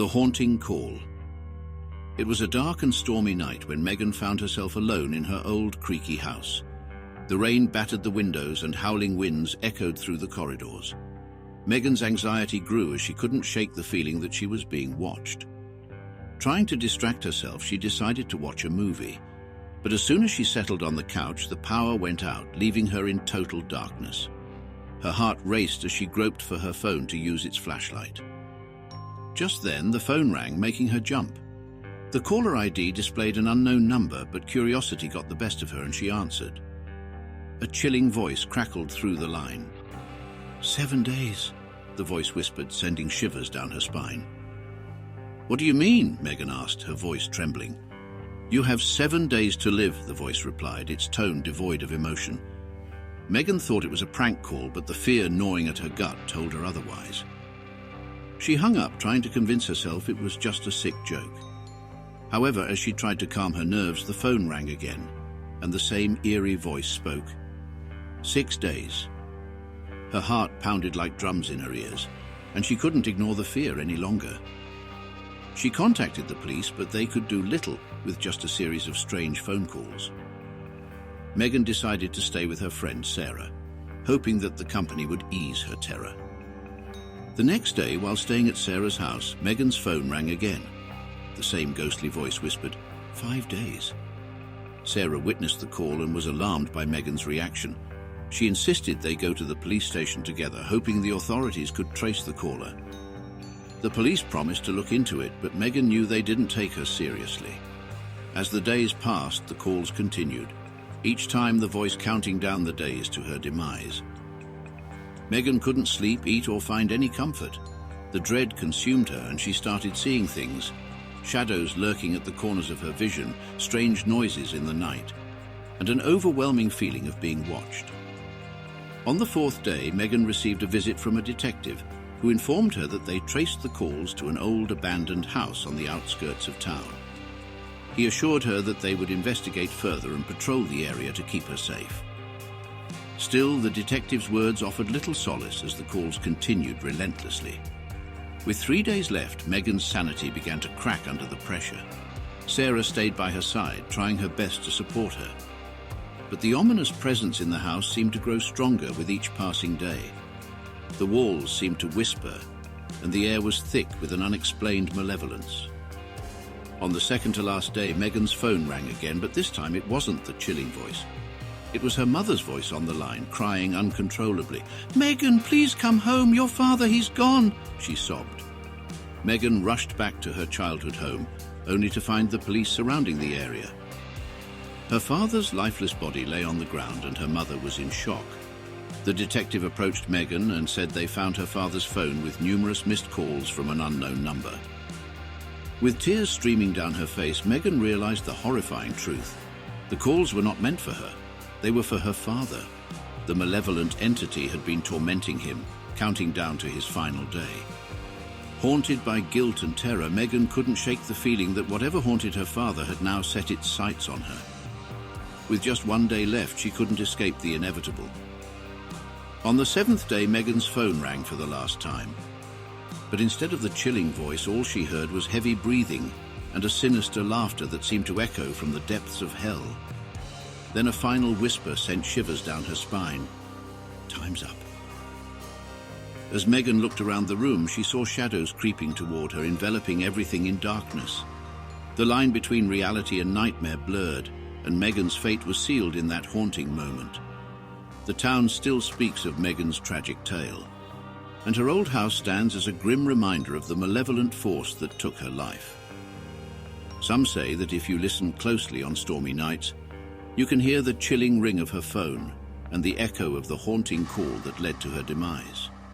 The haunting call. It was a dark and stormy night when Megan found herself alone in her old creaky house. The rain battered the windows and howling winds echoed through the corridors. Megan's anxiety grew as she couldn't shake the feeling that she was being watched. Trying to distract herself, she decided to watch a movie. But as soon as she settled on the couch, the power went out, leaving her in total darkness. Her heart raced as she groped for her phone to use its flashlight. Just then, the phone rang, making her jump. The caller ID displayed an unknown number, but curiosity got the best of her and she answered. A chilling voice crackled through the line. 7 days, the voice whispered, sending shivers down her spine. What do you mean? Megan asked, her voice trembling. You have 7 days to live, the voice replied, its tone devoid of emotion. Megan thought it was a prank call, but the fear gnawing at her gut told her otherwise. She hung up, trying to convince herself it was just a sick joke. However, as she tried to calm her nerves, the phone rang again, and the same eerie voice spoke. 6 days. Her heart pounded like drums in her ears, and she couldn't ignore the fear any longer. She contacted the police, but they could do little with just a series of strange phone calls. Megan decided to stay with her friend Sarah, hoping that the company would ease her terror. The next day, while staying at Sarah's house, Megan's phone rang again. The same ghostly voice whispered, 5 days. Sarah witnessed the call and was alarmed by Megan's reaction. She insisted they go to the police station together, hoping the authorities could trace the caller. The police promised to look into it, but Megan knew they didn't take her seriously. As the days passed, the calls continued, each time the voice counting down the days to her demise. Megan couldn't sleep, eat, or find any comfort. The dread consumed her, and she started seeing things. Shadows lurking at the corners of her vision, strange noises in the night, and an overwhelming feeling of being watched. On the 4th day, Megan received a visit from a detective who informed her that they traced the calls to an old abandoned house on the outskirts of town. He assured her that they would investigate further and patrol the area to keep her safe. Still, the detective's words offered little solace as the calls continued relentlessly. With 3 days left, Megan's sanity began to crack under the pressure. Sarah stayed by her side, trying her best to support her. But the ominous presence in the house seemed to grow stronger with each passing day. The walls seemed to whisper, and the air was thick with an unexplained malevolence. On the second to last day, Megan's phone rang again, but this time it wasn't the chilling voice. It was her mother's voice on the line, crying uncontrollably. Megan, please come home. Your father, he's gone, she sobbed. Megan rushed back to her childhood home, only to find the police surrounding the area. Her father's lifeless body lay on the ground, and her mother was in shock. The detective approached Megan and said they found her father's phone with numerous missed calls from an unknown number. With tears streaming down her face, Megan realized the horrifying truth. The calls were not meant for her. They were for her father. The malevolent entity had been tormenting him, counting down to his final day. Haunted by guilt and terror, Megan couldn't shake the feeling that whatever haunted her father had now set its sights on her. With just 1 day left, she couldn't escape the inevitable. On the 7th day, Megan's phone rang for the last time. But instead of the chilling voice, all she heard was heavy breathing and a sinister laughter that seemed to echo from the depths of hell. Then a final whisper sent shivers down her spine. Time's up. As Megan looked around the room, she saw shadows creeping toward her, enveloping everything in darkness. The line between reality and nightmare blurred, and Megan's fate was sealed in that haunting moment. The town still speaks of Megan's tragic tale, and her old house stands as a grim reminder of the malevolent force that took her life. Some say that if you listen closely on stormy nights, you can hear the chilling ring of her phone and the echo of the haunting call that led to her demise.